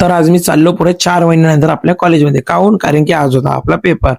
तर आज मी चाललो पुढे 4 महिन्यानंतर आपल्या कॉलेजमध्ये. काहून? कारण की आज होता आपला पेपर.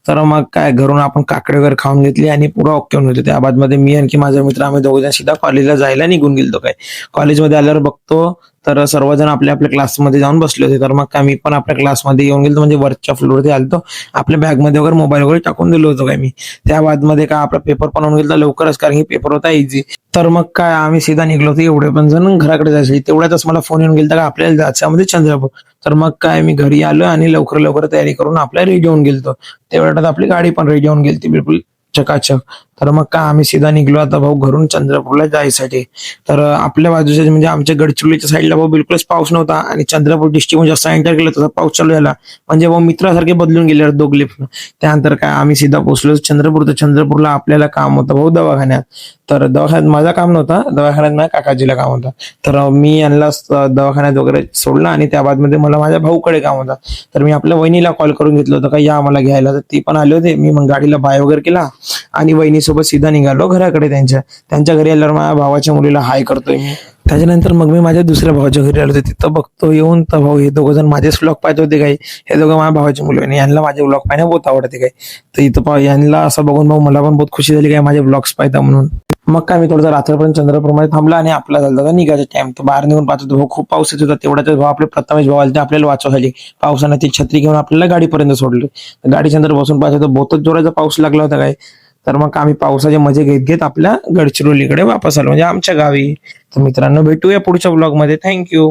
तर मग काय घरून आपण काकडे वगैरे खाऊन घेतली आणि पुढं ओके होऊन गेलो. त्या बादमध्ये मी आणखी माझा मित्र आम्ही दोघंजण सीधा कॉलेजला जायला निघून गेलतो काय. कॉलेजमध्ये आल्यावर बघतो तर सर्वजण आपल्या आपल्या क्लासमध्ये जाऊन बसले होते. तर मग काय मी पण आपल्या क्लासमध्ये येऊन गेलो म्हणजे वरच्या फ्लोअरवरती आलतो. आपल्या बॅगमध्ये वगैरे मोबाईल वगैरे टाकून दिलो होतो काय मी. त्या बादमध्ये काय आपला पेपर पण होऊन गेला लवकरच कारण की पेपर होता इझी. तर मग काय आम्ही सीधा निघलो होतो एवढे पण जण घराकडे जायचे. तेवढ्यातच मला फोन येऊन गेलता का आपल्याला जायचं म्हणजे चंद्रपूर. तर मग काय मी घरी आलो आणि लवकर लवकर तयारी करून आपल्या रेडी होऊन गेलतो. तेवढ्यात आपली गाडी पण रेडी होऊन गेलती बिलकुल चकाचक. तर मग काय आम्ही सीधा निघलो आता भाऊ घरून चंद्रपूरला जायसाठी. तर आपल्या बाजूच्या म्हणजे आमच्या गडचिरोलीच्या साईडला भाऊ बिलकुलच पाऊस नव्हता आणि चंद्रपूर डिस्ट्रिक्ट म्हणजे जसा एंटर केलं तसा पाऊस चालू झाला. म्हणजे भाऊ मित्रासारखे बदलून गेले दोघले. त्यानंतर काय आम्ही सीधा पोहोचलो चंद्रपूर. तर चंद्रपूरला आपल्याला काम होतं भाऊ दवाखान्यात. तर दवाखान्यात माझं काम नव्हतं, दवाखान्यात माझ्या काकाजीला काम होतं. तर मी यांना दवाखान्यात वगैरे सोडलं आणि त्या बादमध्ये मला माझ्या भाऊकडे काम होतं. तर मी आपल्या वहिनीला कॉल करून घेतलं होतं का या मला घ्यायला. तर ती पण आले होते. मी मग गाडीला बाय वगैरे केला आणि वहिनीसोबत सीधा निघालो घराकडे त्यांच्या घरी आल्यावर माझ्या भावाच्या मुलीला हाय करतोय मी. त्याच्यानंतर मग मी माझ्या दुसऱ्या भावाच्या घरी आलो होतो. तिथं बघतो येऊन तर भाऊ हे दोघं जण माझेच व्लॉग पाहत होते काही. हे दोघं माझ्या भावाची मुली आणि यांना माझे व्लॉग पाहणं बहुत आवडते काय. तर इथं यांना असं बघून भाऊ मला पण बहुत खुशी झाली काय माझे व्लॉग्स पाहता म्हणून. मग काय मी थोडंसं रात्रपर्यंत चंद्रपूरमध्ये थांबला आणि आपला झाला होता निघायचा टाइम. तर बाहेर निघून पाहतो भाऊ खूप पाऊस येत होता. तेवढ्याच भाऊ आपले प्रथमेश भाऊ आले ते आपल्याला वाचवायला पावसाने ती छत्री घेऊन आपल्याला गाडीपर्यंत सोडली. गाडीच्या अंदर बसून पाहतो तर बहुतच जोराचा पाऊस लागला होता काय. तर मग आम्ही पावसाचे मजे घेत घेत आपल्या गडचिरोलीकडे वापस आलो म्हणजे आमच्या गावी. तर मित्रांनो भेटूया पुढच्या ब्लॉगमध्ये. थँक्यू.